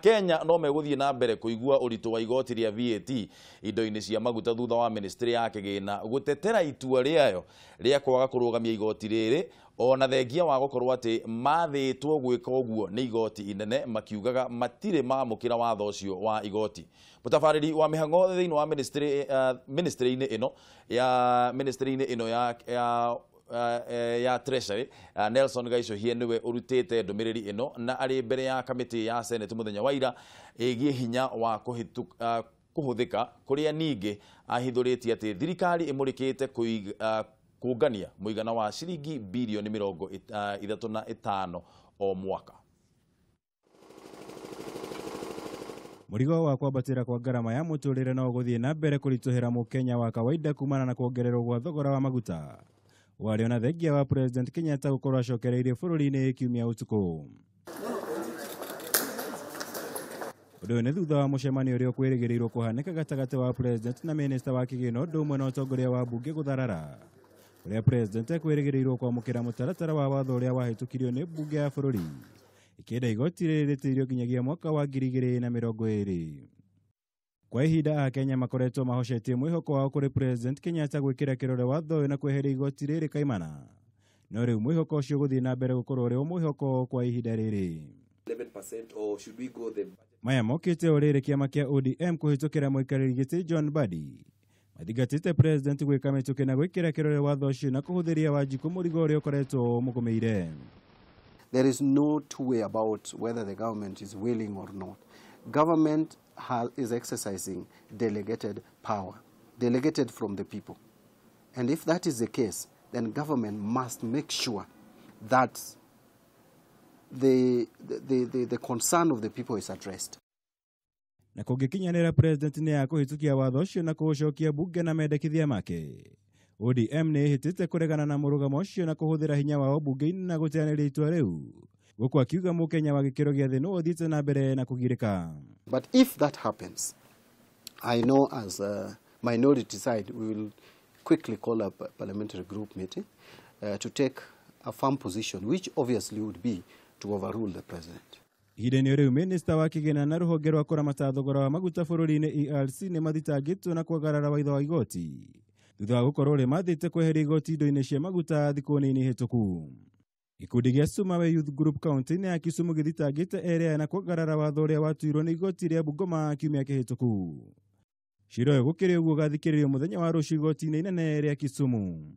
Kenya no meguthie na mbere kuigua uritu wa igoti ria VAT indo-ini cia maguta thutha wa ministry ya kigina gutetera itua riayo ria kwaga kurugamia igoti riri ona thengia wa gukorwo ati mathitwo gwika uguo ni igoti inene makiugaga matire mamukira watho ucio wa igoti. Mutafariri wa mihango thiini wa ministry-ini ino ya Treasury Nelson Gaisho niwe urutite ndumiriri ino na ari mbere ya kamiti ya Senate muthenya wa ira igie hinya wa kuhuthika kuria ningi ahithuritie ati thirikari imurikite kungania muigana wa shilingi bilioni 35 o mwaka. Murigo wa kwambatira kwa garama ya muturire no guthie na mbere kurituhira mukenya wa kawaida kumana na kuongererwo gwa thogora wa maguta. Waliona thengia wa President Kenyatta gukorwo acokereirie bururi-ini kiumia utuku. Undu ni thutha wa mucemanio uria kwirigirirwo kuhanika gatagati wa President na minista wa kigino ndumwe na utongoria wa bunge gutharara. Uria President kwirigirirwo kwamukira mutaratara wa watho uria wahitukirio ni bunge ya bururi ikenda igoti rĩrĩtĩirio nginyagia mwaka wa 2020. Kwa ihinda Kenya makoretwo mahocetie mwihoko wao kuri President Kenyatta gwikira kirore watho uyu na kweheria igoti rĩrĩ kaimana. No riu mwihoko ucio guthie na mbere gukorwo uri mwihoko kwa ihinda rĩrĩ. 11% or should we go the Maya mokite urire kiama kia ODM kuhitukira muikariri giti John Badi. Mathigatite President gwika mituke na gwikira kirore watho ucio na kuhuthiria Wanjiku murigo uria ukoretwo mugumeire. There is no two way about whether the government is willing or not. Government is exercising delegated power, delegated from the people. And if that is the case, then government must make sure that the concern of the people is addressed. Na kugikinyanira President ni akuhitukia watho ucio na kuucokia bunge na mendekithia make. ODM ni hitite kuregana na murugamo ucio na kuhuthira hinya wao bunge-ini na gutianiria itua riu. Guku akiuga mukenya wa gikiro gia thi no uthite na mbere na kugirika. But if that happens, I know as a minority side we will quickly call a parliamentary group meeting to take a firm position, which obviously would be to overrule the president. Hideni riu minista wa kigina na ruhonge rwa kuramata thogora wa maguta bururi-ini ERC ni mathitangitwo na kuagarara waitho wa igoti. Thutha wa gukorwo ri mathite kweheria igoti indo-ini cia maguta thiku nini hituku. Gikundi gia Sumawe Youth Group County ya Kisumu githitangite area na kuagarara watho uria watuirwo ni igoti ria Bungoma kiumia kihituku. Shiro yo gukiri uguo gathikiririo muthenya wa rucio igoti-ini inene ria Kisumu.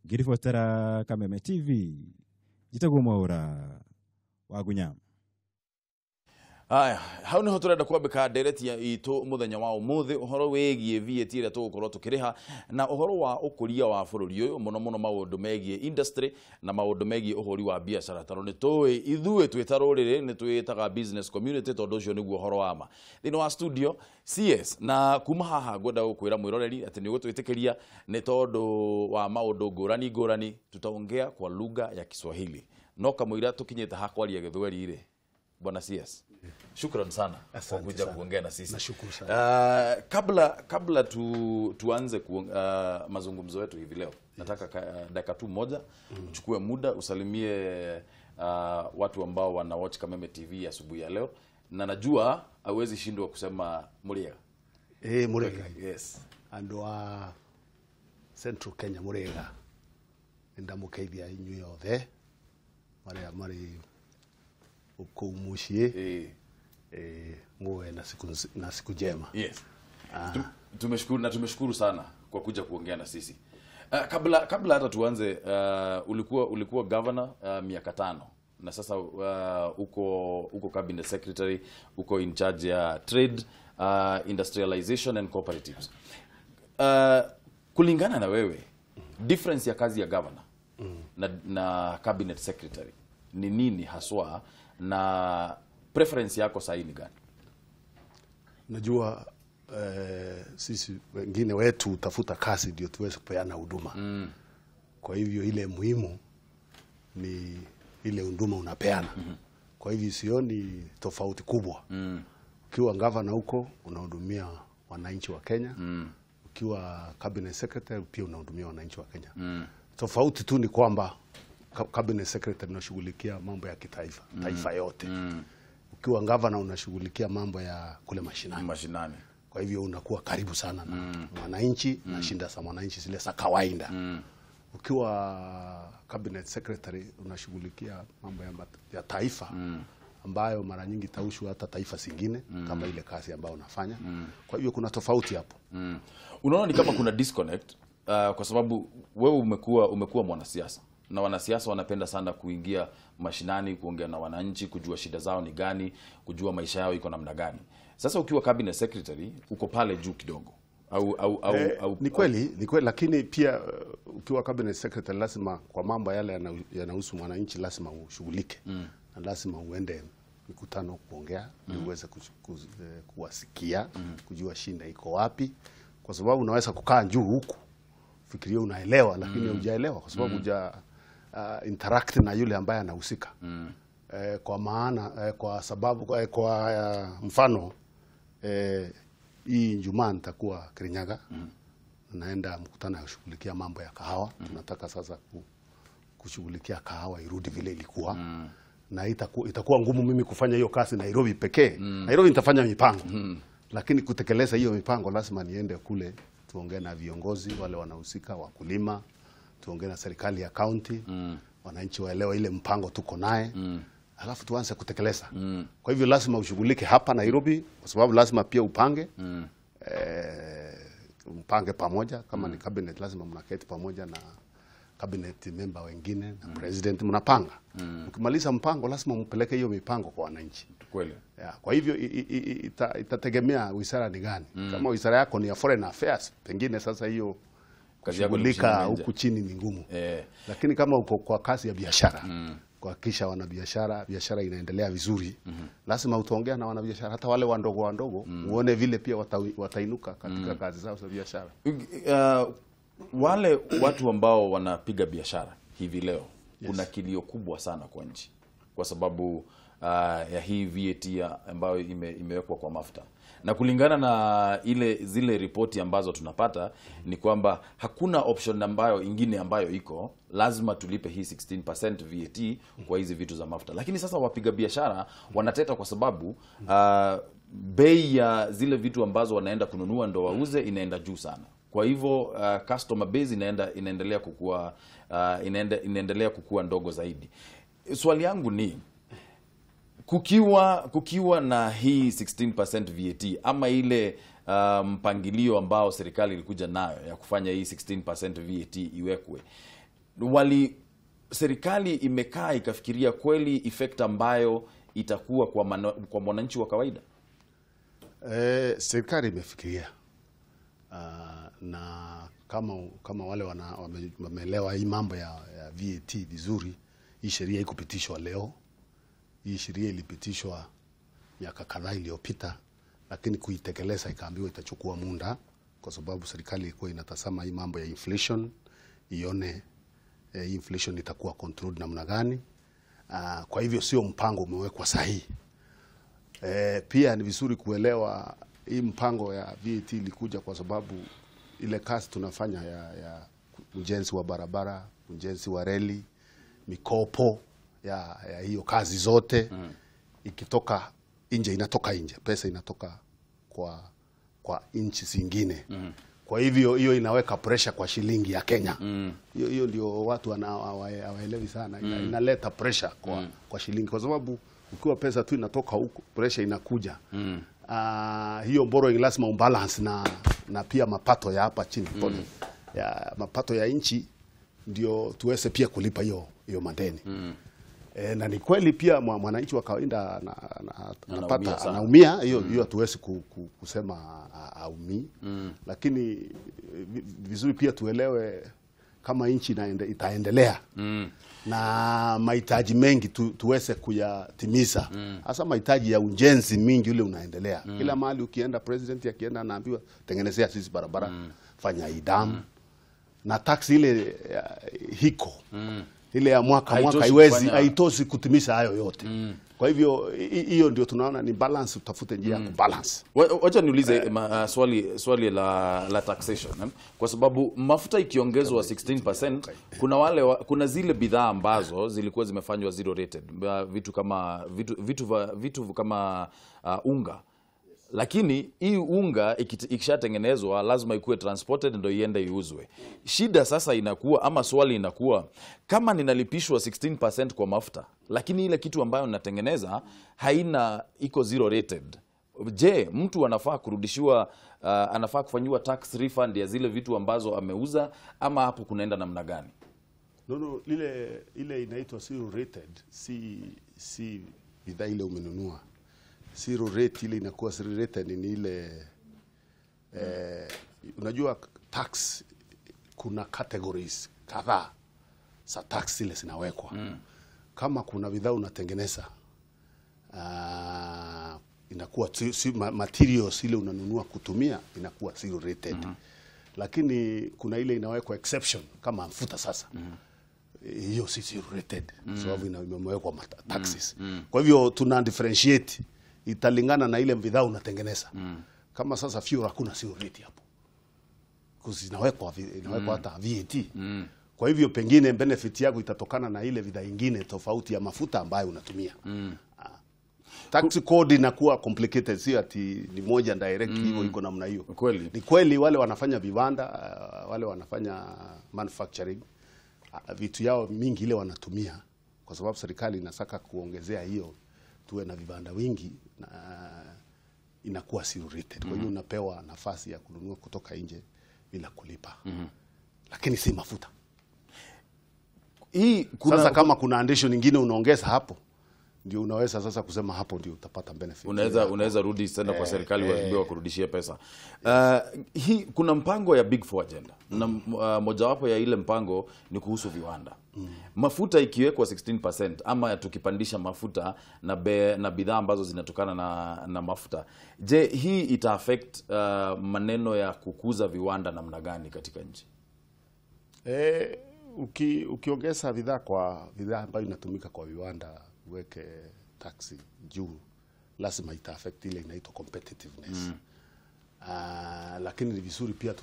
Ngiribotera Kameme TV. Jitagwo Mwaura wa Gunya. Aya, hau niho turenda kwambika ndereti ya itu muthenya wa umuthi uhoro wegie VAT ira tugukorwo tukiriha na uhoro wa ukuria wa bururi uyu muno maundu megie industry na maundu megie uhori wa biashara taro ni tuwe ithue twitarurire ni twitaga business community tondu ucio niguo uhoro wa ma thini wa studio CS na kuma haha ngwenda gukwira mwiroreri ati ni gutwitikiria ni tondu wa maundu ngurani tutaongea kwa lugha ya Kiswahili no kamwira tukinyite hakwaria githweri ire Bwana CS. Shukran sana kwa kuja kuongea na sisi. Nashukuru sana. Kabla tuanze mazungumzo yetu hivi leo. Nataka dakika tu moja uchukue muda usalimie watu ambao wana watch Kameme TV asubuhi ya leo na najua hawezi shindwa kusema Muriega. Muriega. Yes. Andu wa Central Kenya Muriega. Ndamukeithia inyu yothe. Mari ukumushie muwe na siku njema. Yes. Tumeshukuru sana kwa kuja kuongea na sisi. Kabla hata tuanze ulikuwa governor miaka 5 na sasa uko cabinet secretary, uko in charge ya trade, industrialization and cooperatives. Kulingana na wewe difference ya kazi ya governor na cabinet secretary ni nini haswa na preference yako sahi ni gani? Najua sisi wengine wetu tafuta kazi ndio tuweze kupeana huduma. Kwa hivyo ile muhimu ni ile huduma unapeana. Kwa hivyo sioni tofauti kubwa. Ukiwa governor huko unahudumia wananchi wa Kenya. Ukiwa cabinet secretary pia unahudumia wananchi wa Kenya. Tofauti tu ni kwamba cabinet secretary anashughulikia mambo ya kitaifa, taifa yote. ukiwa gavana unashughulikia mambo ya kule mashinani. Kwa hivyo unakuwa karibu sana na mwananchi na shinda za mwananchi zile za kawaida. Ukiwa cabinet secretary unashughulikia mambo ya taifa ambayo mara nyingi taushu hata taifa zingine kama ile kazi ambayo unafanya. Kwa hivyo kuna tofauti hapo. Unaona ni kama kuna disconnect kwa sababu wewe umekuwa mwanasiasa na wanasiasa wanapenda sana kuingia mashinani, kuongea na wananchi, kujua shida zao ni gani, kujua maisha yao iko namna gani. Sasa ukiwa cabinet secretary uko pale juu kidogo. Ni kweli, lakini pia ukiwa cabinet secretary lazima kwa mambo yale yanahusu mwananchi lazima ushughulike. Na lazima uende mikutano kuongea, uweze kuwasikia, kujua shinda iko wapi, kwa sababu unaweza kukaa juu huku fikiria unaelewa lakini hujaelewa kwa sababu interact na yule ambaye anahusika. Kwa maana kwa sababu kwa mfano hii Ijumaa nitakuwa Kirinyaga, naenda mkutano kushughulikia mambo ya kahawa. Tunataka sasa kushughulikia kahawa irudi vile ilikuwa. Na itakuwa ngumu mimi kufanya hiyo kazi Nairobi pekee. Nairobi nitafanya mipango. Lakini kutekeleza hiyo mipango lazima niende kule tuongee na viongozi wale wanahusika, wakulima, tuongee na serikali ya county, wananchi waelewa ile mpango tuko naye. Alafu tuanze kutekeleza. Kwa hivyo lazima ushughulike hapa Nairobi kwa sababu lazima pia upange. Mpange pamoja kama ni cabinet lazima mnaketi pamoja na cabinet member wengine na president mnapanga. Ukimaliza mpango lazima mpeleke hiyo mipango kwa wananchi. Kweli. Kwa hivyo itategemea wizara ni gani. Kama wizara yako ni ya foreign affairs, pengine sasa hiyo kushughulika huku chini ni ngumu. Lakini kama uko kwa kazi ya biashara, kuhakikisha biashara inaendelea vizuri, lazima utaongea na wanabiashara hata wale wandogo uone vile pia watainuka katika kazi zao za biashara. Wale watu ambao wanapiga biashara hivi leo, kuna kilio kubwa sana kwa nchi kwa sababu ya hii VAT ambayo imewekwa kwa mafuta. Na kulingana na zile ripoti ambazo tunapata ni kwamba hakuna option ingine ambayo iko, lazima tulipe hii 16% VAT kwa hizi vitu za mafuta. Lakini sasa wapiga biashara wanateta kwa sababu bei ya zile vitu ambazo wanaenda kununua ndo wauze inaenda juu sana. Kwa hivyo customer base inaendelea kukua ndogo zaidi. Swali yangu ni kukiwa na hii 16% VAT ama ile mpangilio ambao serikali ilikuja nayo ya kufanya hii 16% VAT iwekwe, serikali imekaa ikafikiria kweli effect ambayo itakuwa kwa mwananchi wa kawaida? Serikali imefikiria na kama wale wameelewa hii mambo ya VAT vizuri. Hii sheria ikupitishwa leo. Hii sheria ilipitishwa miaka kadhaa iliyopita, lakini kuitekeleza ikaambiwa itachukua muda kwa sababu serikali ilikuwa inatazama hii mambo ya inflation, ione inflation itakuwa controlled namna gani. Kwa hivyo sio mpango umewekwa sahihi. Pia ni vizuri kuelewa hii mpango ya VAT ilikuja kwa sababu ile kazi tunafanya ya ujenzi wa barabara, ujenzi wa reli, mikopo ya hiyo kazi zote ikitoka nje inatoka nje, pesa inatoka kwa nchi zingine. Kwa hivyo hiyo inaweka pressure kwa shilingi ya Kenya. Hiyo ndio watu hawaelewi sana. Inaleta pressure kwa shilingi kwa sababu ukiwa pesa tu inatoka huko, pressure inakuja. Hiyo borrowing lazima umbalance na pia mapato ya hapa chini. Ya mapato ya nchi ndio tuweze pia kulipa hiyo madeni. Na ni kweli pia mwananchi wa kawaida anaumia, hiyo tuwezi kusema haumii. Lakini vizuri pia tuelewe kama nchi itaendelea na mahitaji mengi tuweze kuyatimiza. Hasa mahitaji ya ujenzi mingi ule unaendelea. Kila mahali ukienda, president akienda anaambiwa tengenezea sisi barabara, fanya idam. Na tax ile hiko ile ya mwaka haitoshi kutimiza hayo yote. Kwa hivyo hiyo ndio tunaona ni balance, utafute njia ya kubalance. Wacha niulize swali la taxation, kwa sababu mafuta ikiongezwa 16%, kuna zile bidhaa ambazo zilikuwa zimefanywa zero rated, vitu kama unga. Lakini hii unga ikishatengenezwa lazima ikuwe transported ndio iende iuzwe. Shida sasa inakuwa, ama swali inakuwa, kama ninalipishwa 16% kwa mafuta, lakini ile kitu ambayo ninatengeneza iko zero rated, je, mtu anafaa kurudishiwa, anafaa kufanywa tax refund ya zile vitu ambazo ameuza, ama hapo kunaenda namna gani? No, ile inaitwa zero rated, si bidhaa ile umenunua. Zero rate ile inakuwa zero rate ni ile unajua tax kuna categories kadhaa za tax ile zinawekwa. Kama kuna bidhaa unatengeneza inakuwa materials ile unanunua kutumia inakuwa zero rated. Lakini kuna ile inawekwa exception kama mafuta sasa. Hiyo si zero rated sababu imewekwa taxes. Kwa hivyo tuna differentiate, italingana na ile bidhaa unatengeneza. Kama sasa fuel hakuna zero rate hapo, because inawekwa hata VAT. Kwa hivyo pengine benefit yako itatokana na ile bidhaa nyingine tofauti ya mafuta ambayo unatumia. Tax code inakuwa complicated, si ati ni moja direct hivyo iko namna hiyo. Ni kweli wale wanafanya viwanda, wale wanafanya manufacturing, vitu yao mingi ile wanatumia, kwa sababu serikali inasaka kuongezea hiyo, tuwe na vibanda wingi na inakuwa zero rated. Kwa hiyo unapewa nafasi ya kununua kutoka nje bila kulipa. Lakini si mafuta. Sasa kama kuna addition nyingine unaongeza hapo, ndio unaweza sasa kusema hapo ndio utapata benefit. Unaweza rudi tena kwa serikali waambiwa kurudishia pesa. Kuna mpango ya Big Four agenda, na mojawapo ya ile mpango ni kuhusu viwanda. Mafuta ikiwekwa 16%, ama tukipandisha mafuta na bidhaa ambazo zinatokana na mafuta, je, hii ita affect maneno ya kukuza viwanda namna gani katika nchi? Ukiongeza bidhaa ambayo inatumika kwa viwanda, uweke taxi juu, lazima ita affect ile inaitwa competitiveness. Lakini ni vizuri pia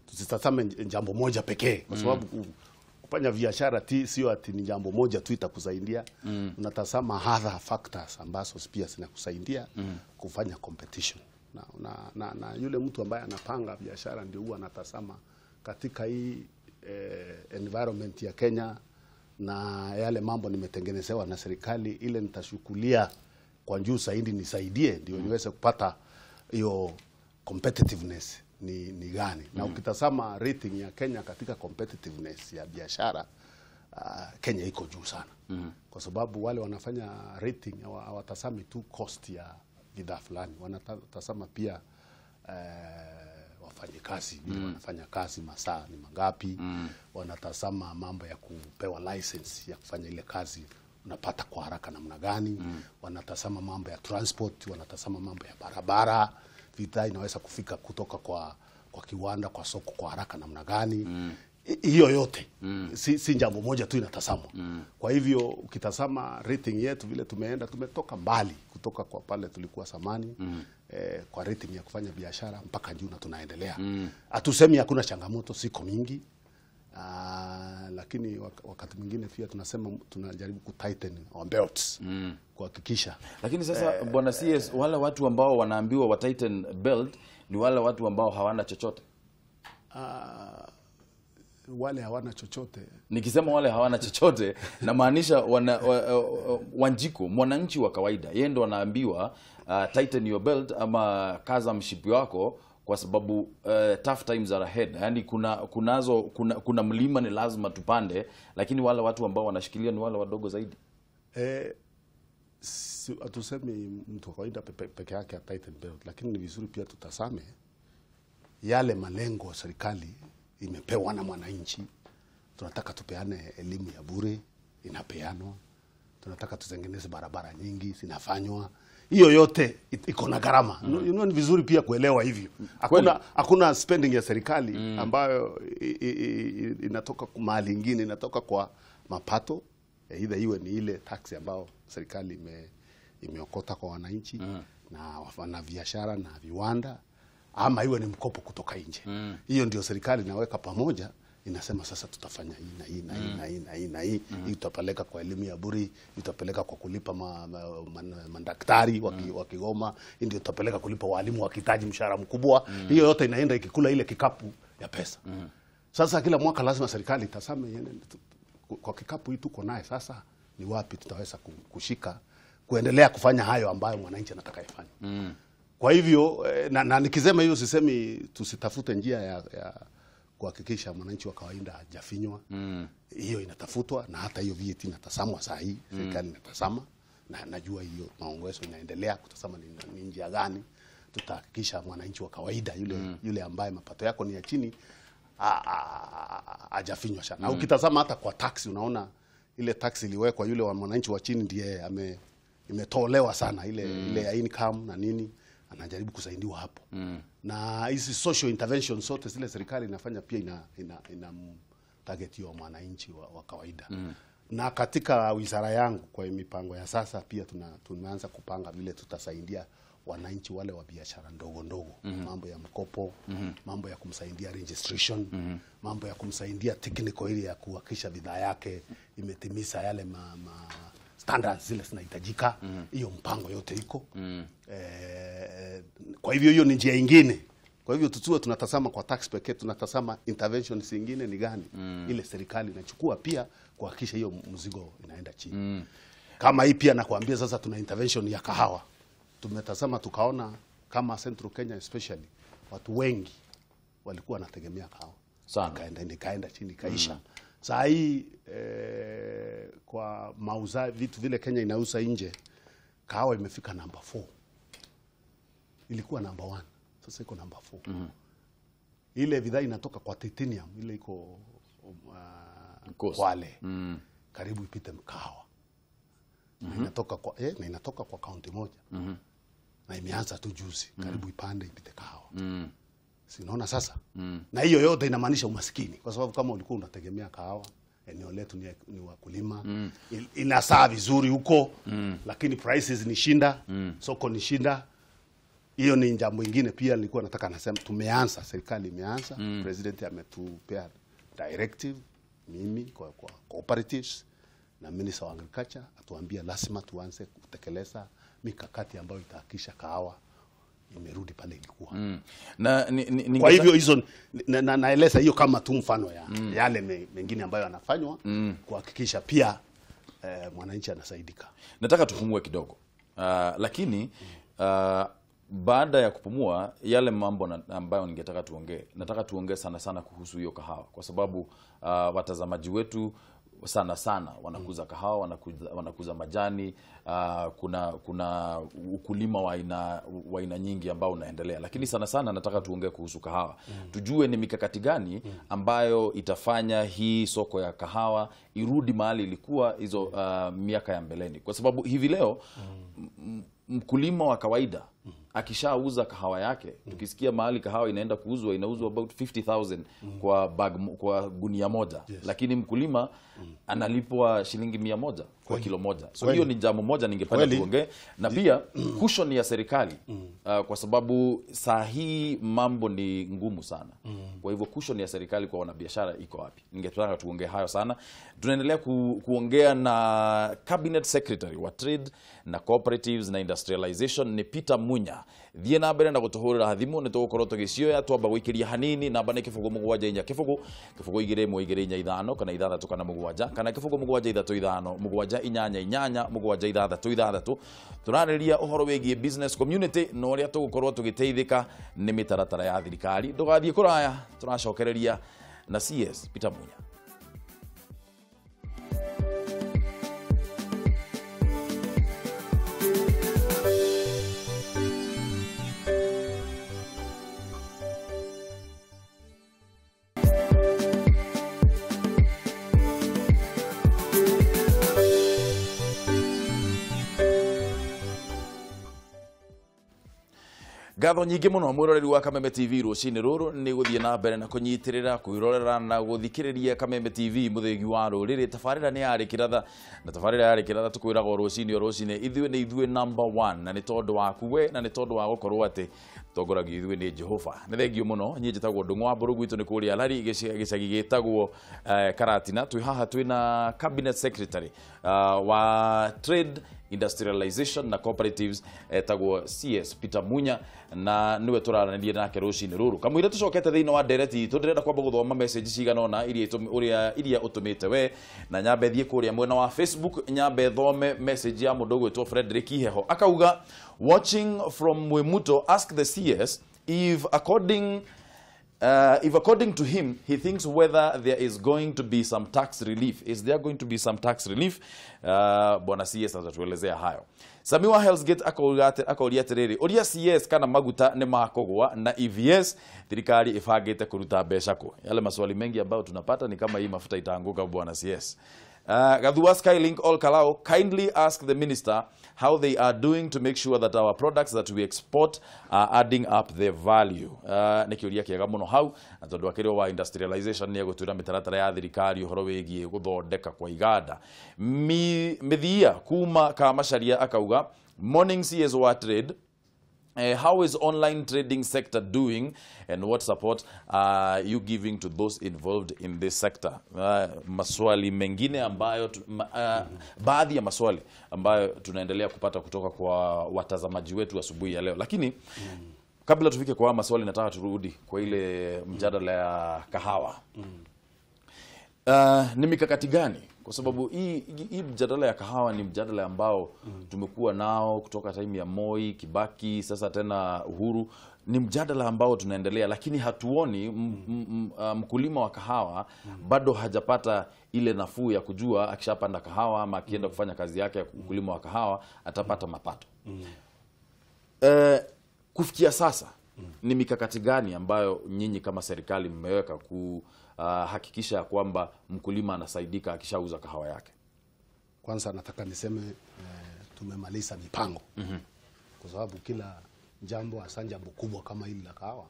tusitazame jambo moja pekee, kwa sababu kufanya biashara sio ati ni jambo moja tu itakusaidia. Unatazama other factors ambazo pia zinakusaidia kufanya competition. Na yule mtu ambaye anapanga biashara ndio huwa anatazama katika hii environment ya Kenya, na yale mambo nimetengenezewa na serikali, ile nitashukulia kwa juu zaidi nisaidie ndio niweze kupata hiyo competitiveness ni gani. Na ukitazama rating ya Kenya katika competitiveness ya biashara, Kenya iko juu sana. Kwa sababu wale wanafanya rating hawatazami tu cost ya bidhaa fulani, wanatazama pia wafanyikazi wanafanya kazi masaa ni mangapi. Wanatazama mambo ya kupewa license ya kufanya ile kazi unapata kwa haraka namna gani. Wanatazama mambo ya transport, wanatazama mambo ya barabara, bidhaa inaweza kufika kutoka kwa kiwanda kwa soko kwa haraka namna gani. Hiyo yote si jambo moja tu inatazamwa. Kwa hivyo ukitazama rating yetu vile tumetoka mbali kutoka kwa pale tulikuwa zamani, kwa rating ya kufanya biashara mpaka juu, na tunaendelea. Hatusemi hakuna changamoto, siko mingi. Lakini wakati mwingine pia tunasema tunajaribu kutighten our belts kuhakikisha. Lakini sasa bwana CS, wale watu ambao wanaambiwa wa tighten belt ni wale watu ambao hawana chochote. Wale hawana chochote. Nikisema wale hawana chochote na maanisha Wanjiko, mwananchi wa kawaida, yeye ndo anaambiwa tighten your belt ama kaza mshipi wako, kwa sababu tough times are ahead. Yani kuna mlima ni lazima tupande, lakini wale watu ambao wanashikilia ni wale wadogo zaidi. Hatusemi mtu wa kawaida peke yake tighten belt, lakini ni vizuri pia tutazame yale malengo serikali imepewa na mwananchi. Tunataka tupeane elimu ya bure, inapeanwa. Tunataka tutengeneze barabara nyingi, zinafanywa. Hiyo yote iko na gharama. Ni vizuri pia kuelewa hivyo. Hakuna spending ya serikali ambayo inatoka mahali nyingine, inatoka kwa mapato, either iwe ni ile tax ambayo serikali imeokota kwa wananchi na wafanya biashara na viwanda, ama iwe ni mkopo kutoka nje. Hiyo ndio serikali inaweka pamoja, inasema sasa tutafanya hii na hii na hii na hii na hii na hii. Hii tutapeleka kwa elimu ya bure, tutapeleka kwa kulipa madaktari wakigoma, hii ndio tutapeleka kulipa walimu wakitaji mshahara mkubwa. Hiyo yote inaenda ikikula ile kikapu ya pesa. Sasa kila mwaka lazima serikali itasame kwa kikapu hii tuko naye sasa ni wapi tutaweza kushika kuendelea kufanya hayo ambayo mwananchi anataka ifanye. Kwa hivyo na nikisema hiyo sisemi tusitafute njia ya kuhakikisha mwananchi wa kawaida hajafinywa. Hiyo inatafutwa, na hata hiyo VAT inatasamwa saa hii, serikali inatasama, na najua hiyo maongozo inaendelea kutasama ni njia gani tutahakikisha mwananchi wa kawaida yule ambaye mapato yako ni ya chini hajafinywa sana. Na ukitazama hata kwa tax unaona ile tax iliwekwa yule wa mwananchi wa chini ndiye imetolewa sana ile ya income na nini, anajaribu kusaidiwa hapo. Na hizi social intervention zote zile serikali inafanya pia ina target hiyo mwananchi wa kawaida. Na katika wizara yangu kwa mipango ya sasa pia tumeanza kupanga vile tutasaidia wananchi wale wa biashara ndogo ndogo, mambo ya mkopo, mambo ya kumsaidia registration, mambo ya kumsaidia technical ile ya kuhakikisha bidhaa yake imetimiza yale standards zile zinahitajika. Hiyo mpango yote iko. Kwa hivyo hiyo ni njia nyingine. Kwa hivyo tutuwe tunatazama kwa tax pekee, tunatazama interventions nyingine ni gani ile serikali inachukua pia kuhakikisha hiyo mzigo inaenda chini. Kama hii pia nakwambia sasa tuna intervention ya kahawa. Tumetazama tukaona kama Central Kenya especially watu wengi walikuwa wanategemea kahawa sana, ikaenda chini kaisha. Saa hii kwa mauza vitu vile Kenya inauza nje, kahawa imefika number 4. Ilikuwa number 1, sasa iko number 4. Ile bidhaa inatoka kwa titanium, ile iko Kwale, karibu ipite kahawa. Na inatoka kwa kaunti moja. Na imeanza tu juzi, karibu ipande ipite kahawa. Sinaona sasa. Na hiyo yote inamaanisha umaskini, kwa sababu kama ulikuwa unategemea kahawa, eneo letu ni wakulima, inasaa vizuri huko, lakini prices ni shinda, soko ni shinda. Hiyo ni jambo lingine pia nilikuwa nataka nasema, tumeanza, serikali imeanza, president ametupea directive mimi kwa cooperatives na minister wa agriculture atuambia lazima tuanze kutekeleza mikakati ambayo itahakikisha kahawa imerudi pale ilikuwa. Kwa hivyo hizo naeleza hiyo kama tu mfano ya yale mengine ambayo yanafanywa kuhakikisha pia mwananchi anasaidika. Nataka tupumue kidogo. Lakini baada ya kupumua yale mambo ambayo ningetaka tuongee, nataka tuongee sana kuhusu hiyo kahawa, kwa sababu watazamaji wetu sana wanakuza kahawa, wanakuza majani, kuna ukulima wa aina nyingi ambao unaendelea, lakini sana nataka tuongee kuhusu kahawa. Tujue ni mikakati gani ambayo itafanya hii soko ya kahawa irudi mahali ilikuwa hizo miaka ya mbeleni, kwa sababu hivi leo mkulima wa kawaida akishauza kahawa yake, tukisikia mahali kahawa inauzwa about 50,000 kwa gunia moja, lakini mkulima analipwa shilingi 100 kwa kilo moja. So hiyo ni jambo moja ningependa tuongee, na pia cushion ya serikali, kwa sababu saa hii mambo ni ngumu sana. Kwa hivyo cushion ya serikali kwa wanabiashara iko wapi? Ningependa tuongee hayo sana. Tunaendelea kuongea na Cabinet Secretary wa Trade na Cooperatives na Industrialization ni Peter Munya. Thiĩ na mbere na gũtũhũrĩra thimũ nĩ tũgũkorwo tũgĩcioya, twamba gũikĩria hanini namba nĩ kĩbũgũ 7 kĩbũgũ 2 kana 6 kana 7 kana kĩbũgũ 7 7 8 tũrarĩria ũhoro wĩgiĩ business community na ũrĩa tũgũkorwo tũgĩteithĩka nĩ mĩtaratara ya thirikari. Ndũgathiĩ kũraya, tũracokereria na CS Peter Munya. Gatho nyingi muno mwiroreri wa Kameme TV rucini ruru ni guthie na mbere na kunyitirira kwirorera na guthikiriria Kameme TV muthegi wa ruriri. Tafarira ni yari kiratha na tafarira yari kiratha tukwiraga rucini ithuĩ ni ithuĩ number 1 na ni tondu waku we na ni tondu wa gukorwo ati tongoragio ithuĩ ni Jehova. Ni thengio muno nyie njitagwo Ndung'wa Mburu gwitu ni kuria Lari gicagi gitagwo Karatina. Twi haha twina cabinet secretary wa trade industrialization na cooperatives etagwo CS Peter Munya na niwe turaranĩria nake rucini ruru. Kamwire tucokete thiini wa ndereti tundirenda kwamba guthoma message cigana ona iria utumite we na nyambe thie kuria mwena wa Facebook nyambe thome message ya mundu gwitwo Frederick Iheho akauga watching from Mwemuto ask the CS if according to him, he thinks whether there is going to be some tax relief. Is there going to be some tax relief? Bwana CS atatuelezea hayo. Samiwa Hell's Gate akauria atiriri uria CS kana maguta ni makogwa na EVS thirikari ifagite kuruta mbeca ku. Yale maswali mengi ambayo tunapata ni kama hii mafuta itaanguka Bwana CS. Gathua Skylink All Kalao kindly ask the minister how they are doing to make sure that our products that we export are adding up their value. Nikiuria kiega muno hau na tondu akirio wa industrialization ni egutwira mitaratara ya thirikari uhoro wigie guthondeka kwa iganda. Mithia kuma Kamacharia akauga morning CS wa trade. How is online trading sector doing and what support are you giving to those involved in this sector? Maswali mengine ambayo baadhi ya maswali ambayo tunaendelea kupata kutoka kwa watazamaji wetu asubuhi ya leo. Lakini kabla tufike kwa maswali nataka turudi kwa ile mjadala ya kahawa. Ni mikakati gani? Kwa sababu hii mjadala ya kahawa ni mjadala ambao tumekuwa nao kutoka time ya Moi, Kibaki, sasa tena Uhuru. Ni mjadala ambao tunaendelea lakini hatuoni mkulima wa kahawa bado hajapata ile nafuu ya kujua akishapanda kahawa ama akienda kufanya kazi yake ya mkulima wa kahawa atapata mapato. Kufikia sasa ni mikakati gani ambayo nyinyi kama serikali mmeweka hakikisha kwamba mkulima anasaidika akishauza kahawa yake? Kwanza nataka niseme tumemaliza mipango. Kwa sababu kila jambo hasa jambo kubwa kama hili la kahawa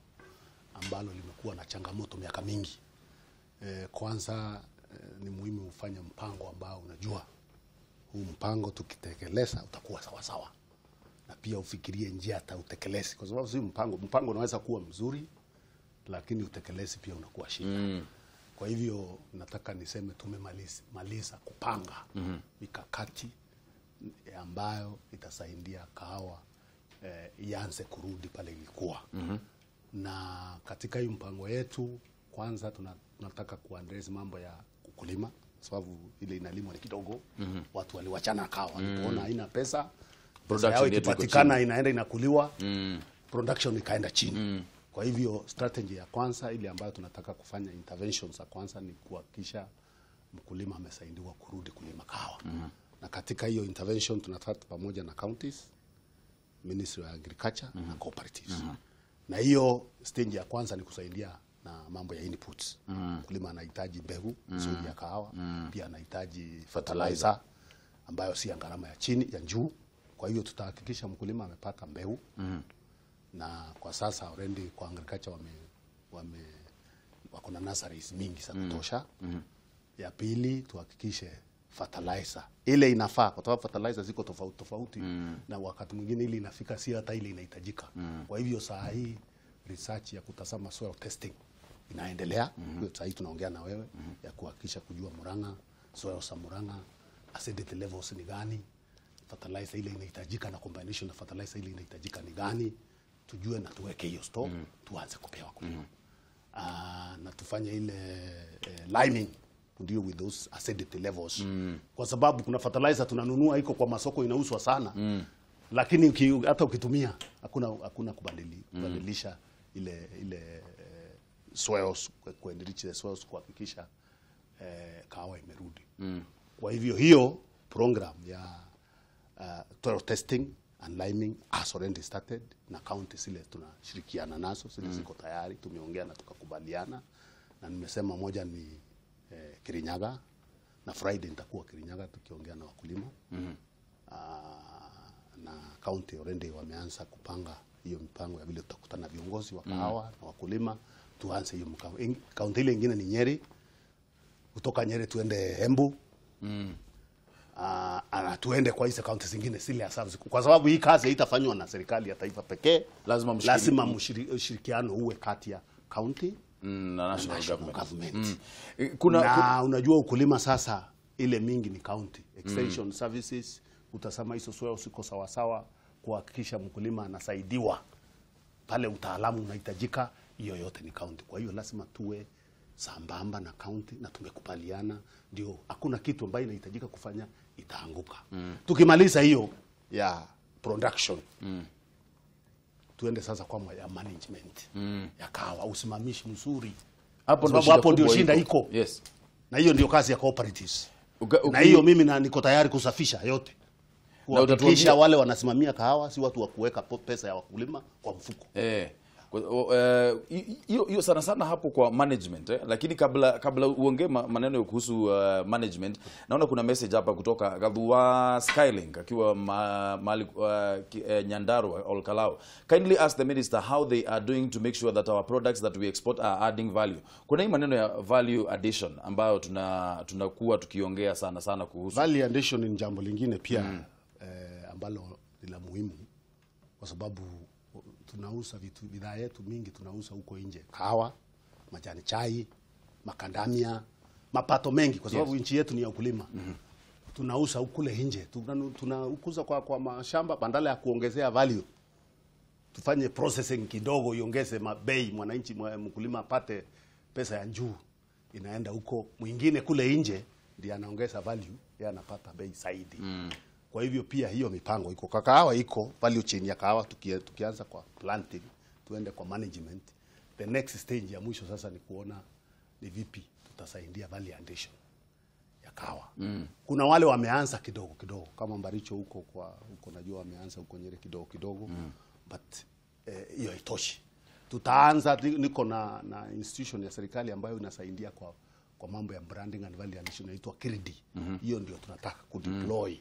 ambalo limekuwa na changamoto miaka mingi. Kwanza ni muhimu ufanye mpango ambao unajua huu mpango tukitekeleza utakuwa sawa sawa. Na pia ufikirie njia hata utekelezi, kwa sababu si mpango unaweza kuwa mzuri lakini utekelezi pia unakuwa shida. Kwa hivyo nataka niseme tumemaliza kupanga mikakati ambayo itasaidia kahawa ianze kurudi pale ilikuwa. Na katika hii mpango yetu kwanza tunataka kuaddress mambo ya ukulima, sababu ile inalimwa ni kidogo. Watu waliwachana kahawa, walipoona haina pesa, production ikipatikana inaenda inakuliwa, production ikaenda chini. Kwa hivyo strategy ya kwanza ile ambayo tunataka kufanya interventions za kwanza ni kuhakikisha mkulima amesaidiwa kurudi kulima kahawa. Na katika hiyo intervention tunataka pamoja na counties, Ministry of Agriculture na cooperatives. Na hiyo stage ya kwanza ni kusaidia na mambo ya inputs. Mkulima anahitaji mbegu nzuri ya kahawa, pia anahitaji fertilizer ambayo si ya gharama ya chini ya juu. Kwa hiyo tutahakikisha mkulima amepata mbegu. Na kwa sasa already kwa agriculture wako na nurseries mingi za kutosha. Ya pili tuhakikishe fertilizer ile inafaa, kwa sababu fertilizer ziko tofauti na wakati mwingine ile inafika si hata ile inahitajika. Kwa hivyo saa hii research ya kutazama soil testing inaendelea. Saa hii tunaongea na wewe ya kuhakikisha kujua Murang'a, soil za Murang'a, acidity levels ni gani, fertilizer ile inahitajika na combination na fertilizer ile inahitajika ni gani, tujue na tuweke hiyo stock tuanze kupewa kulima. Na tufanye ile liming to deal with those acidity levels. Kwa sababu kuna fertilizer tunanunua iko kwa masoko inauzwa sana. Lakini hata ukitumia hakuna kubadilisha ile soils, kuenrich the soils, kuhakikisha kahawa imerudi. Kwa hivyo hiyo program ya soil testing and liming has already started, na county zile tunashirikiana nazo, zile ziko tayari, tumeongea na tukakubaliana. Na nimesema moja ni Kirinyaga, na Friday nitakuwa Kirinyaga tukiongea na wakulima. Na county already wameanza kupanga hiyo mipango ya vile tutakutana viongozi wa kahawa na wakulima tuanze hiyo mpango. Kaunti ile nyingine ni Nyeri. Kutoka Nyeri tuende Embu. Tuende kwa hizo kaunti zingine zile service, kwa sababu hii kazi haitafanywa na serikali ya taifa pekee. Lazima ushirikiano uwe kati ya county na national government. Unajua ukulima sasa ile mingi ni county extension services, utasema hizo soya usiko sawa sawa kuhakikisha mkulima anasaidiwa pale utaalamu unahitajika, hiyo yote ni county. Kwa hiyo lazima tuwe sambamba na county na tumekubaliana, ndio hakuna kitu ambayo inahitajika kufanya itaanguka. Tukimaliza hiyo ya production, tuende sasa kwa ya management ya kahawa, usimamishi mzuri. Hapo ndio shinda iko. Yes. Na hiyo ndio kazi ya cooperatives. Na hiyo mimi niko tayari kusafisha yote. Kuhakikisha wale wanasimamia kahawa si watu wa kuweka pesa ya wakulima kwa mfuko. Hiyo sana sana hapo kwa management, lakini kabla uongee maneno kuhusu management, naona kuna message hapa kutoka Gadua Skylink akiwa Nyandarua Olkalao. Kindly ask the minister how they are doing to make sure that our products that we export are adding value. Kuna hii maneno ya value addition ambayo tunakuwa tukiongea sana sana kuhusu. Value addition ni jambo lingine pia ambalo ni la muhimu, kwa sababu tunauza bidhaa yetu mingi tunauza huko nje. Kahawa, majani chai, makandamia, mapato mengi kwa sababu nchi yetu ni ya ukulima. Tunauza huko nje. Tunaukuza kwa mashamba badala ya kuongezea value. Tufanye processing kidogo iongeze bei, mwananchi mkulima apate pesa ya juu. Inaenda huko, mwingine kule nje ndiye anaongeza value, yeye anapata bei zaidi. Kwa hivyo pia hiyo mipango iko. Kahawa iko value chain ya kahawa, tukianza kwa planting tuende kwa management. The next stage ya mwisho sasa ni kuona ni vipi tutasaidia value addition ya kahawa. Kuna wale wameanza kidogo kama Mbaricho huko najua wameanza huko Nyeri kidogo. But hiyo haitoshi. Tutaanza, niko na institution ya serikali ambayo inasaidia kwa mambo ya branding and value addition, inaitwa Kiridi. Hiyo ndio tunataka kudeploy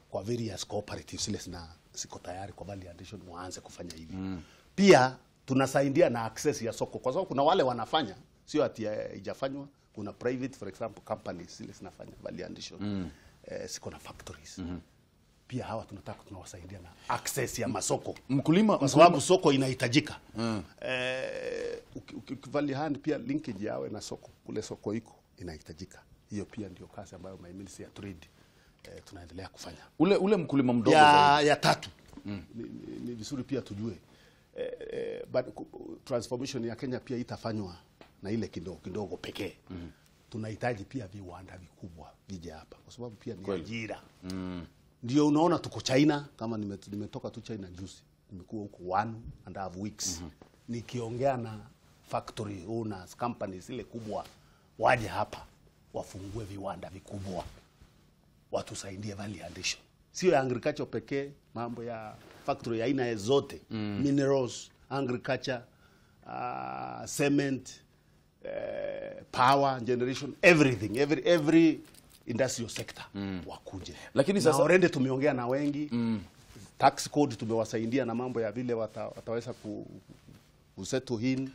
kwa various cooperatives zile siko tayari kwa value addition, muanze kufanya hivi. Pia tunasaidia na access ya soko, kwa sababu kuna wale wanafanya sio ati haijafanywa. Kuna private for example companies zile zinafanya value addition, siko na factories. Pia hawa tunawasaidia na access ya masoko mkulima, kwa sababu soko inahitajika. Value hand pia linkage yawe na soko, kule soko iko inahitajika. Hiyo pia ndio kazi ambayo Ministry ya Trade tunaendelea kufanya. Ule mkulima mdogo ya tatu ni vizuri pia tujue but transformation ya Kenya pia itafanywa na ile kidogo pekee. Tunahitaji pia viwanda vikubwa vije hapa, kwa sababu pia ni ajira. Ndio unaona tuko China, kama nimetoka tu China juzi, nimekuwa huko 1.5 weeks. Nikiongea na factory owners, companies ile kubwa, waje hapa wafungue viwanda vikubwa, watusaidie value addition. Sio agriculture pekee, mambo ya factory ya aina zote, minerals, agriculture, cement, power generation, everything, every industrial sector wakuje. Lakini sasa already tumeongea na wengi, tax code tumewasaidia na mambo ya vile wataweza kusettle in.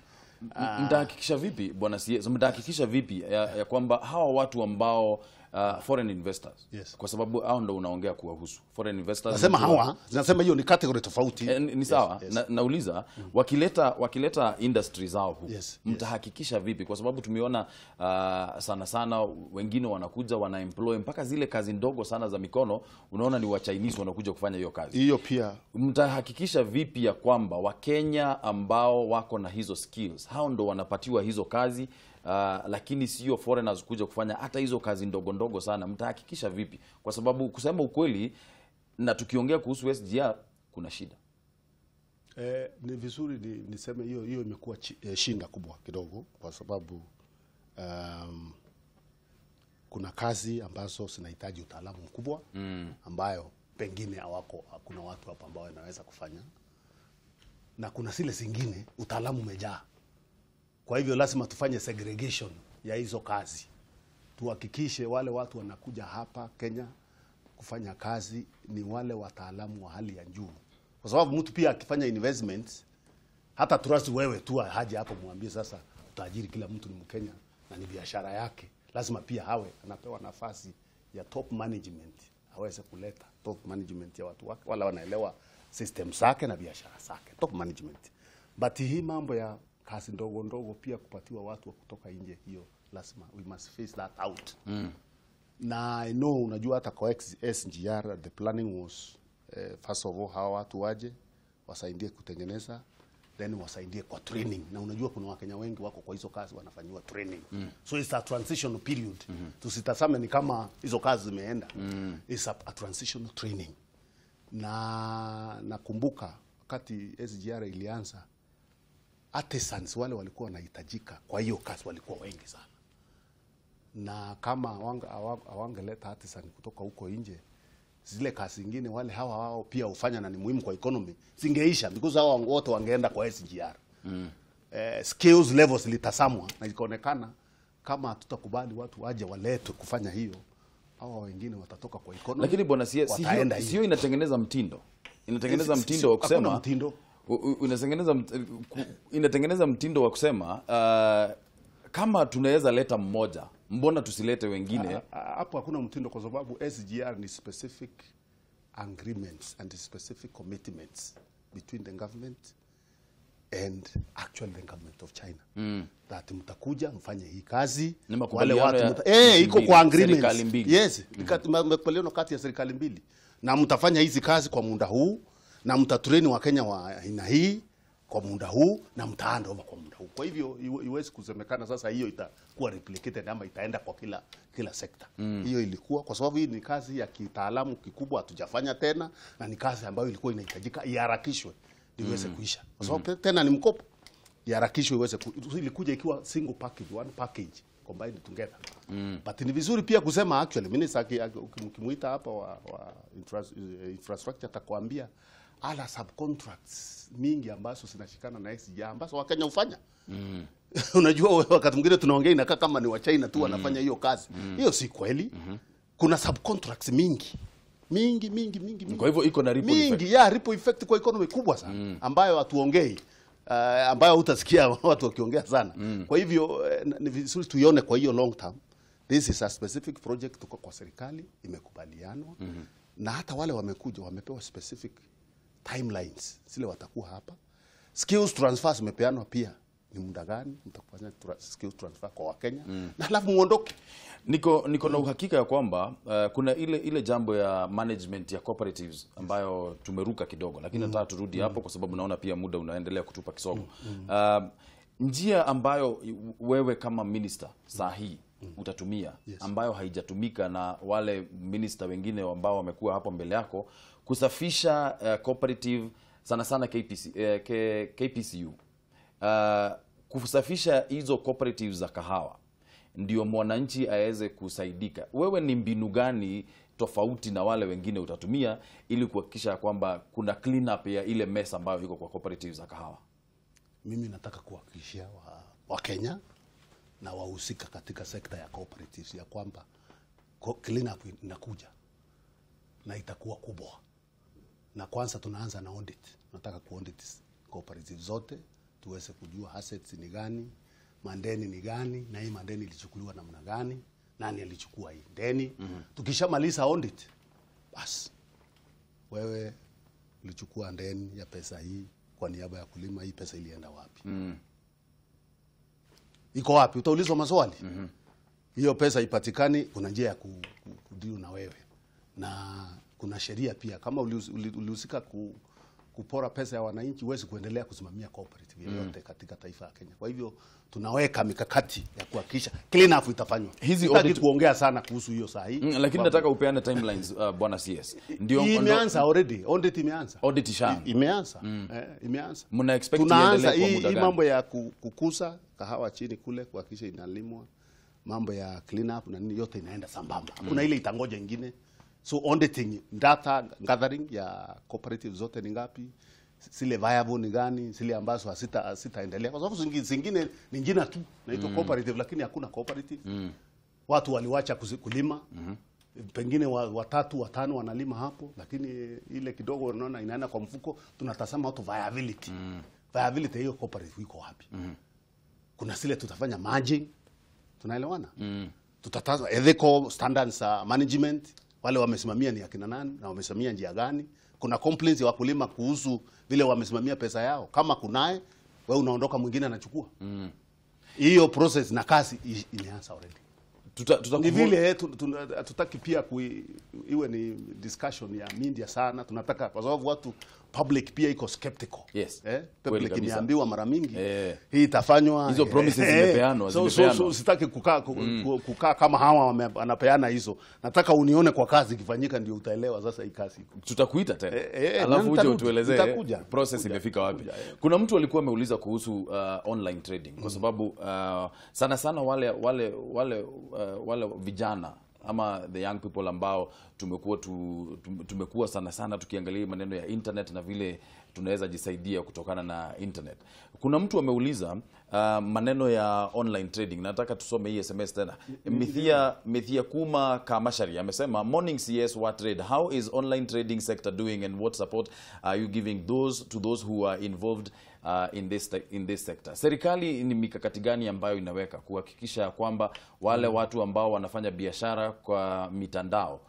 Mtahakikisha vipi bwana CS, mtahakikisha vipi ya kwamba hawa watu ambao foreign investors, kwa sababu hao ndo unaongea kuwahusu foreign investors, nasema hiyo ni category tofauti. Ni sawa. Nauliza wakileta industries zao huko, mtahakikisha vipi? Kwa sababu tumeona sana wengine wanakuja wana employ mpaka zile kazi ndogo sana za mikono, unaona ni wa Chinese wanakuja kufanya hiyo kazi. Hiyo pia mtahakikisha vipi ya kwamba Wakenya ambao wako na hizo skills, hao ndo wanapatiwa hizo kazi, lakini sio foreigners kuja kufanya hata hizo kazi ndogo sana? Mtahakikisha vipi? Kwa sababu kusema ukweli, na tukiongea kuhusu SGR kuna shida. Ni vizuri niseme hiyo imekuwa shinda kubwa kidogo, kwa sababu kuna kazi ambazo zinahitaji utaalamu mkubwa ambayo pengine hakuna watu hapa ambao wanaweza kufanya, na kuna zile zingine utaalamu umejaa. Kwa hivyo lazima tufanye segregation ya hizo kazi. Tuhakikishe wale watu wanakuja hapa Kenya kufanya kazi ni wale wataalamu wa hali ya juu, Kwa sababu mtu pia akifanya investment hata trust wewe tu haje hapo mwambie sasa utaajiri kila mtu ni Mkenya na ni biashara yake. Lazima pia hawe anapewa nafasi ya top management, aweze kuleta top management ya watu wake wala wanaelewa system zake na biashara zake, top management. But hii mambo ya kazi ndogo ndogo pia kupatiwa watu wa kutoka nje, hiyo lazima we must face that out. Na I know unajua hata kwa SGR the planning was first of all hawa watu waje wasaidie kutengeneza, then wasaidie kwa training. Na unajua kuna Wakenya wengi wako kwa hizo kazi wanafanywa training. So it's a transitional period. Tusitazame ni kama hizo kazi zimeenda. It's a transitional training. Na nakumbuka wakati SGR ilianza, artisans wale walikuwa wanahitajika kwa hiyo kazi walikuwa wengi sana. Na kama hawangeleta artisan kutoka huko nje, zile kazi zingine wale hawa pia ufanya na ni muhimu kwa economy zingeisha, because hawa wote wangeenda kwa SGR. Skills levels litasamwa na ikaonekana kama tutakubali watu waje walete kufanya hiyo, hawa wengine watatoka kwa economy. Lakini bwana sio inatengeneza mtindo. Inatengeneza mtindo wa kusema inatengeneza mtindo wa kusema kama tunaweza leta mmoja, mbona tusilete wengine? Hapo hakuna mtindo, kwa sababu SGR ni specific agreements and specific commitments between the government and actually the government of China. That mtakuja mfanye hii kazi, wale watu iko kwa agreements. Yes, makubaliano kati ya serikali mbili. Na mtafanya hizi kazi kwa muda huu, na mtatrain wa Kenya wa aina hii kwa muda huu, na mtaanda over kwa muda huu. Kwa hivyo iwezi kusemekana sasa hiyo itakuwa replicated ama itaenda kwa kila sekta. Hiyo ilikuwa kwa sababu hii ni kazi ya kitaalamu kikubwa, hatujafanya tena, na ni kazi ambayo ilikuwa inahitajika iharakishwe iweze kuisha. Kwa sababu tena ni mkopo, iharakishwe iweze ilikuja ikiwa single package, one package combined together. But ni vizuri pia kusema actually minister ukimuita hapa wa infrastructure atakwambia ala subcontracts mingi ambazo zinashikana na SGR ambazo Wakenya hufanya. Unajua wakati mwingine tunaongea inakaa kama ni wa China tu wanafanya hiyo kazi. Hiyo si kweli. Kuna subcontracts mingi. Kwa hivyo iko na ripple effect. Ripple effect kwa economy kubwa sana ambayo hatuongei. Ambayo utasikia watu wakiongea sana. Kwa hivyo ni vizuri tuione kwa hiyo long term. This is a specific project tuko kwa serikali imekubalianwa. Na hata wale wamekuja wamepewa specific timelines zile watakuwa hapa. Skills transfer zimepeanwa pia, ni muda gani mtakufanya skills transfer kwa Wakenya, na alafu muondoke. Niko na uhakika ya kwamba kuna ile jambo ya management ya cooperatives ambayo tumeruka kidogo, lakini nataka turudi hapo kwa sababu naona pia muda unaendelea kutupa kisogo. Njia ambayo wewe kama minister sahihi utatumia ambayo haijatumika na wale minister wengine ambao wamekuwa hapo mbele yako kusafisha cooperative sana KPCU, kusafisha hizo cooperatives za kahawa ndio mwananchi aweze kusaidika. Wewe ni mbinu gani tofauti na wale wengine utatumia ili kuhakikisha kwamba kuna clean up ya ile mess ambayo iko kwa cooperatives za kahawa? Mimi nataka kuhakikishia wa Kenya na wahusika katika sekta ya cooperatives ya kwamba clean up inakuja na itakuwa kubwa. Na kwanza tunaanza na audit. Nataka kuaudit cooperatives zote tuweze kujua assets ni gani, mandeni ni gani, na hii mandeni ilichukuliwa namna gani, nani alichukua hii deni. Tukishamaliza audit, basi wewe ulichukua deni ya pesa hii kwa niaba ya kulima, hii pesa ilienda wapi? Iko wapi? Utaulizwa maswali. Hiyo pesa ipatikani, kuna njia ya kudeal na wewe. Na kuna sheria pia, kama ulihusika kupora pesa ya wananchi, huwezi kuendelea kusimamia cooperative yoyote katika taifa la Kenya. Kwa hivyo tunaweka mikakati ya kuhakikisha clean up itafanywa. Sitaki kuongea sana kuhusu hiyo saa hii. Lakini nataka upeane timelines bwana CS. Ndio imeanza already. Audit imeanza. Audit imeanza. Imeanza. Mna expect iendelee kwa muda gani? Hii mambo ya kukuza kahawa chini kule kuhakikisha inalimwa, mambo ya clean up na nini yote inaenda sambamba. Kuna ile itangoja nyingine. So auditing, data gathering ya cooperative zote ni ngapi, zile viable ni gani, zile ambazo hasitaendelea, kwa sababu zingine ni jina tu naitwa cooperative lakini hakuna cooperative. Watu waliwacha kulima. pengine watatu watano wanalima hapo, lakini ile kidogo unaona inaenda kwa mfuko. Tunatazama watu viability. Viability hiyo cooperative iko wapi? Kuna sile tutafanya margin, tunaelewana? Tutatazama ethical standards management, wale wamesimamia ni akina nani na wamesimamia njia gani. Kuna complaints ya wakulima kuhusu vile wamesimamia pesa yao. Kama kunaye, wewe unaondoka, mwingine anachukua. Hiyo process na kazi imeanza already. Ni vile tutaki pia iwe ni discussion ya media sana. Tunataka kwa sababu watu public pia iko skeptical. Yes. Public imeambiwa mara mingi hii itafanywa, hizo promises zimepeanwa. So sitaki kukaa kama hawa wanapeana hizo. Nataka unione kwa kazi ikifanyika ndio utaelewa sasa hii kazi. Tutakuita tena. Alafu uje utuelezee process imefika wapi. Kuna mtu alikuwa ameuliza kuhusu online trading kwa sababu sana sana wale vijana ama the young people ambao tumekuwa sana sana tukiangalia maneno ya internet na vile tunaweza jisaidia kutokana na internet. Kuna mtu ameuliza maneno ya online trading. Nataka tusome hii SMS tena. Mithia Kuma Kamashari amesema, morning CS what trade, how is online trading sector doing and what support are you giving to those who are involved in this sector? Serikali ni mikakati gani ambayo inaweka kuhakikisha kwamba wale watu ambao wanafanya biashara kwa mitandao,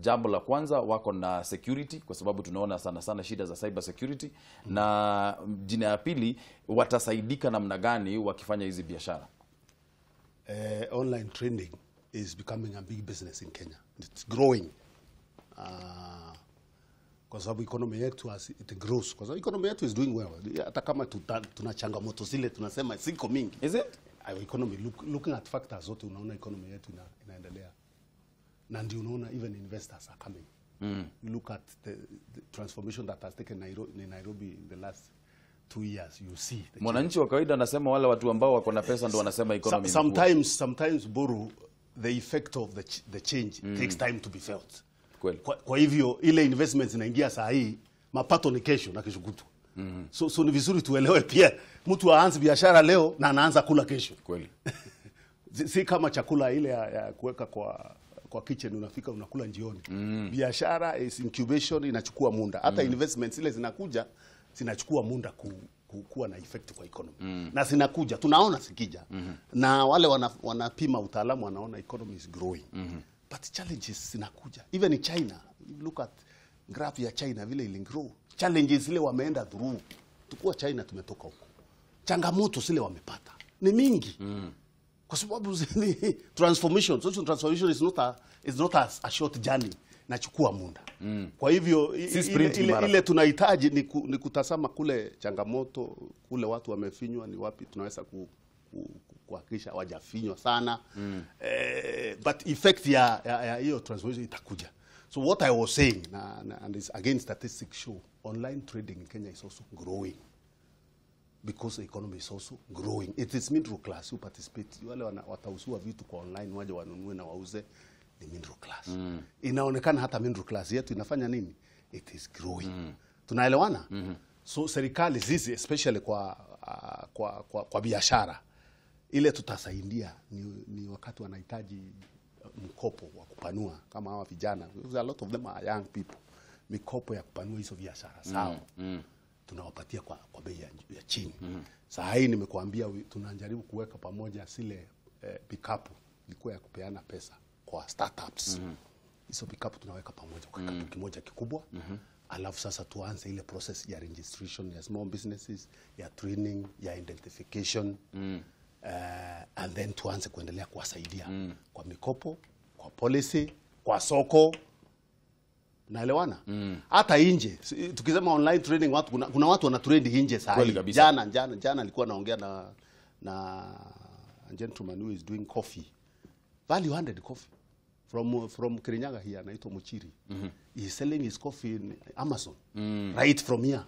jambo la kwanza wako na security, kwa sababu tunaona sana sana shida za cyber security, na jina ya pili watasaidika namna gani wakifanya hizi biashara? Online trading is becoming a big business in Kenya. It's growing. Kwa sababu economy yetu it grows. Kwa sababu economy yetu is doing well. Hata kama tuna changamoto zile tunasema siko mingi. Is it? Our economy looking at factors zote unaona economy yetu inaendelea. Na ndio unaona even investors are coming. You look at the transformation that has taken Nairobi in the last 2 years, you see. Mwananchi wa kawaida anasema wale watu ambao wako na pesa ndio wanasema economy. Sometimes Boru, the effect of the change takes time to be felt. Kwa hivyo ile investments inaingia saa hii, mapato ni kesho na kesho kutwa. So ni vizuri tuelewe pia mtu aanze biashara leo na anaanza kula kesho. Kweli. Si kama chakula ile ya kuweka kwa kitchen unafika unakula jioni. Biashara is incubation, inachukua muda. Hata investments ile zinachukua muda kuwa na effect kwa economy. Na zinakuja, tunaona zikija. Na wale wanapima utaalamu wanaona economy is growing. But challenges zinakuja. Even in China, look at graph ya China vile ili grow. Challenges zile wameenda through. Tukua China tumetoka huko. Changamoto zile wamepata ni mingi. Kwa sababu transformation, social transformation is not a short journey. Nachukua muda. Kwa hivyo ile tunahitaji ni kutazama kule changamoto, kule watu wamefinywa ni wapi tunaweza kuhakikisha hawajafinywa sana. But effect ya hiyo transformation itakuja. So what I was saying, and again statistics show, online trading in Kenya is also growing. Because the economy is also growing. It is middle class who participate. Wale watausua vitu kwa online, waje wanunue na wauze, ni middle class. Inaonekana hata middle class yetu inafanya nini? It is growing. Tunaelewana? So serikali zizi, especially kwa biashara, ile tutasaidia ni wakati wanahitaji mkopo wa kupanua kama hawa vijana. A lot of them are young people. Mikopo ya kupanua hizo biashara sawa. Tunawapatia kwa bei ya chini. Saa hii nimekuambia tunajaribu kuweka pamoja zile pickup ilikuwa ya kupeana pesa kwa startups. Hizo pickup tunaweka pamoja kwa kitu kimoja kikubwa. Alafu sasa tuanze ile process ya registration ya small businesses, ya training, ya identification. And then tuanze kuendelea kuwasaidia kwa mikopo, kwa policy, kwa soko. Naelewana? Hata nje tukisema online trading kuna watu wana trade nje saa hii. Jana alikuwa naongea na a gentleman who is doing coffee. Value added coffee from Kirinyaga here, anaitwa Muchiri. He is selling his coffee in Amazon right from here.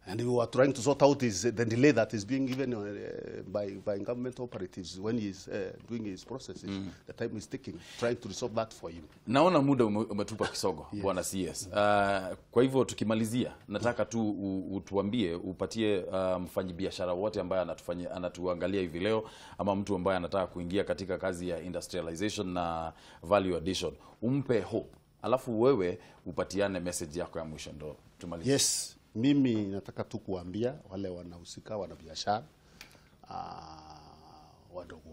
And we were trying to sort out is the delay that is being given by government operatives when he is doing his processes. The time is taking, trying to resolve that for him. Naona muda umetupa kisogo, Bwana CS. Kwa hivyo tukimalizia, nataka tu utuambie, upatie mfanyabiashara wote ambaye anatuangalia hivi leo, ama mtu ambaye anataka kuingia katika kazi ya industrialization na value addition, umpe hope. Alafu wewe upatiane message yako ya mwisho ndo tumalizie. Yes. Mimi nataka tu kuambia wale wanahusika, wanabiashara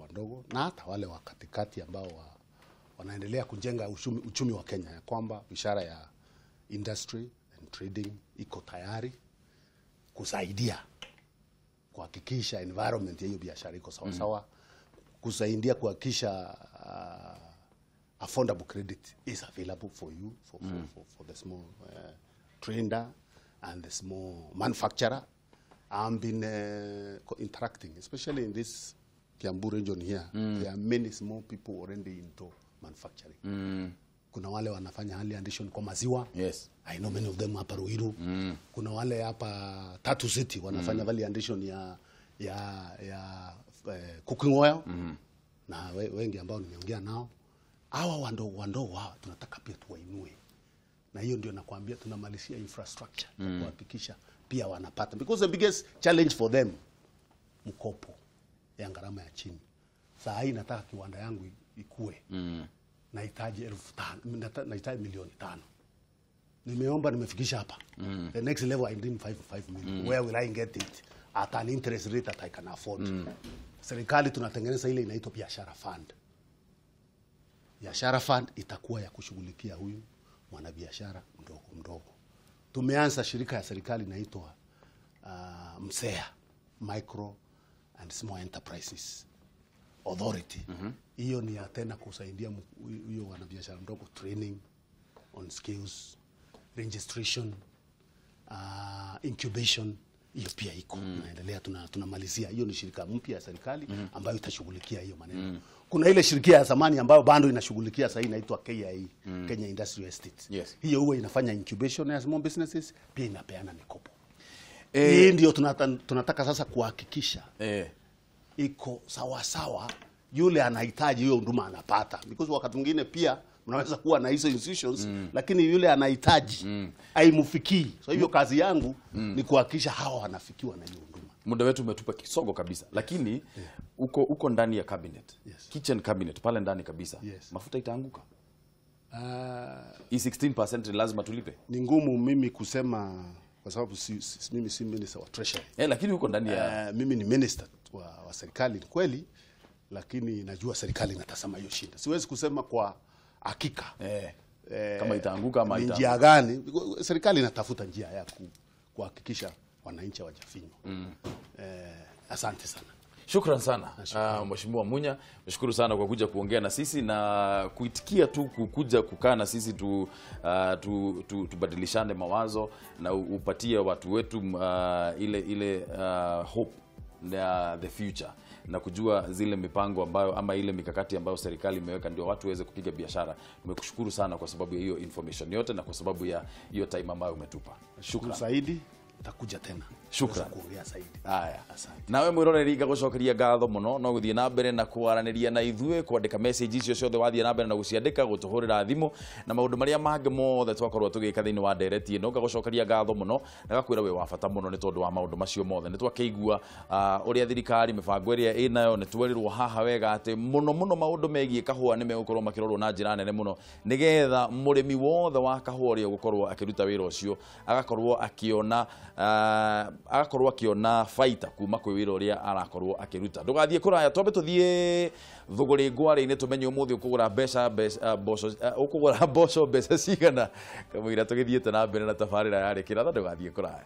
wadogo na hata wale wa katikati ambao wanaendelea kujenga uchumi wa Kenya, ya kwamba biashara ya industry and trading iko tayari kusaidia kuhakikisha environment ya hiyo biashara iko sawa sawa, kusaidia kuhakikisha affordable credit is available for you, for the small trader and the small manufacturer. I've been interacting, especially in this Kiambu region here. There are many small people already into manufacturing. Kuna wale wanafanya hali addition kwa maziwa. Yes. I know many of them hapa Ruiru. Kuna wale hapa Tatu City wanafanya value addition ya cooking oil. Na wengi ambao nimeongea nao. Hawa wandogo hawa tunataka pia tuwainue. Na hiyo ndio nakwambia tunamalizia infrastructure kuhakikisha pia wanapata, because the biggest challenge for them mkopo ya gharama ya chini. Saa hii nataka kiwanda yangu ikue. Nahitaji 5,000, nahitaji milioni 5. Nimeomba, nimefikisha hapa. The next level I need 5 million. Where will I get it? At an interest rate that I can afford. Serikali tunatengeneza ile inaitwa biashara fund. Biashara fund itakuwa ya kushughulikia huyu mwanabiashara mdogo. Tumeanza shirika ya serikali inaitwa MSEA, Micro and Small Enterprises Authority. Hiyo ni tena kusaidia hiyo wanabiashara mdogo, training on skills, registration, incubation. Hiyo pia iko naendelea, tunamalizia. Hiyo ni shirika mpya ya serikali ambayo itashughulikia hiyo maneno. Kuna ile shirika ya zamani ambayo bado inashughulikia sasa inaitwa KIE, Kenya Industrial Estate. Yes. Hiyo huwa inafanya incubation ya small businesses, pia inapeana mikopo. Hii ndio tunataka sasa kuhakikisha iko sawa sawa, yule anahitaji hiyo huduma anapata, because wakati mwingine pia mnaweza kuwa na hizo institutions lakini yule anahitaji haimfikii. So hivyo kazi yangu ni kuhakikisha hawa wanafikiwa na hiyo huduma. Muda wetu umetupa kisogo kabisa, lakini uko ndani ya cabinet. Kitchen cabinet pale ndani kabisa. Mafuta itaanguka. 16% lazima tulipe. Ni ngumu mimi kusema kwa sababu mimi si minister wa treasury. Lakini uko ndani ya mimi ni minister wa serikali kweli, lakini najua serikali inatazama hiyo shida. Siwezi kusema kwa hakika kama itaanguka ama njia gani. Serikali inatafuta njia ya kuhakikisha wananchi hawajafinywa. Asante sana. Shukran sana Mheshimiwa Munya, nashukuru sana kwa kuja kuongea na sisi na kuitikia tu kukuja kukaa na sisi tubadilishane mawazo na upatie watu wetu ile hope na the future, na kujua zile mipango ambayo ama ile mikakati ambayo serikali imeweka ndio watu waweze kupiga biashara. Nimekushukuru sana kwa sababu ya hiyo information yote na kwa sababu ya hiyo time ambayo umetupa. Shukran zaidi, takuja tena. Shukran. Kuongea zaidi. Haya, asante. Nawe mwiroreri ngagucokeria ngatho muno, no guthie na mbere na kwaraniria na ithue, kwandika message icio ciothe wathie na mbere na guciandika, gutuhurira thimu na maundu maria mangi mothe twakorwo tugika thiini wa ndereti ino. Ngagucokeria ngatho muno na gakwira we wa bata muno ni tondu wa maundu macio mothe ni twakeigua uria thirikari mibango iria inayo ni twerirwo haha wega ati muno maundu megie kahua ni megukorwo makirorwo na njira nene muno, nigetha murimi wothe wa kahua uria gukorwo akiruta wira ucio agakorwo akiona faita kuma kwi wira uria arakorwo akiruta. Ndugathie kuraya, twambe tuthie thuguri ngware-ini tumenye umuthi ukugura mboco cigana kamwira tugithiete na mbere na tabarira yari kiratha. Ndugathie kuraya.